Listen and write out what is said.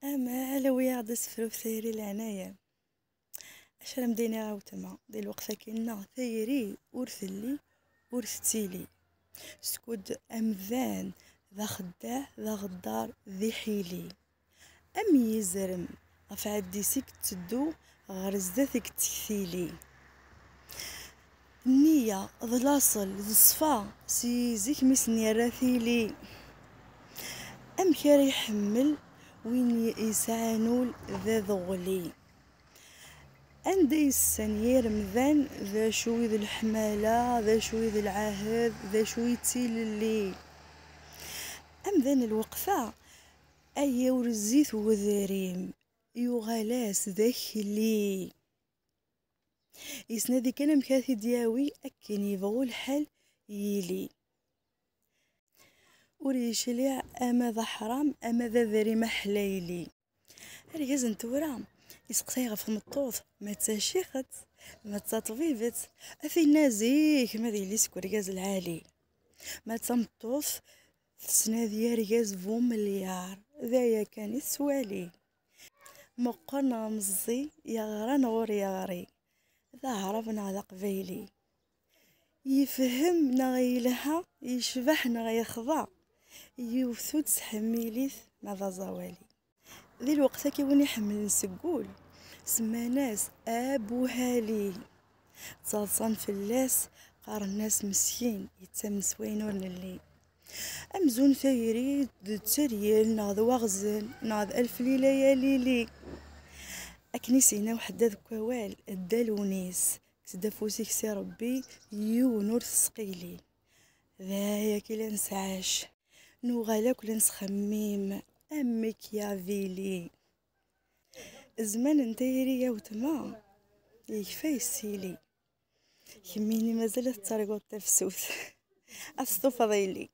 امال ويا غدا سفرو في ثيري العناية اشرا مدينة غاوتما ديال الوقفة كاينة ثيري ورثلي ورثتيلي سكود امذان ذا خداع ذا غدار ذي حيلي ام يزرم غف عديسيك تدو غرزداتك تكثيلي النية ظلاصل الصفا سيزيك مسني راثيلي ام كان يحمل وين يسعنول ذا ذغلي عندي يسن مذان ذا شوي ذا الحمالة ذا شوي ذا العهد ذا شوي تيل اللي ام ذان الوقفة ايا ورزيت وذريم يغلاس ذاكلي يسنادي كان مكاثي دياوي اكن يبغو الحال يلي وريشليع اما ذا حرام اما ذا ذري محليلي رياز نتورا يسقسي غف مطوط ما تشيخت ما تطبيبت افي نازيك ما ديالي سكورياز العالي ما تمطوط سنا ديال رياز بو مليار ذايا كان يسوالي مقرنا مزي يا غران غور يا غري ذا عرفنا ذا قبيلي يفهم نغيلها يشبح يخضع يوثو تسحميليث ماذا زوالي ذي الوقت كيوني حمل نسقول سما ناس ابو هالي تصالصان في اللاس قار الناس مسكين يتم سوينون اللي امزون ثيري تريال ناض وغزن ناض الف ليله يا ليلي اكنيسينا وحده ذكوال الدالونيس كتدافوسيك سي ربي يونور ثقيلي ذايا كي لنسعاش نوغالاك لنسخميم امك يا فيلي زمان نتايري يا وتما يكفي السيلي كميني مازال الطريق والتفسوس أصطو فضيلي.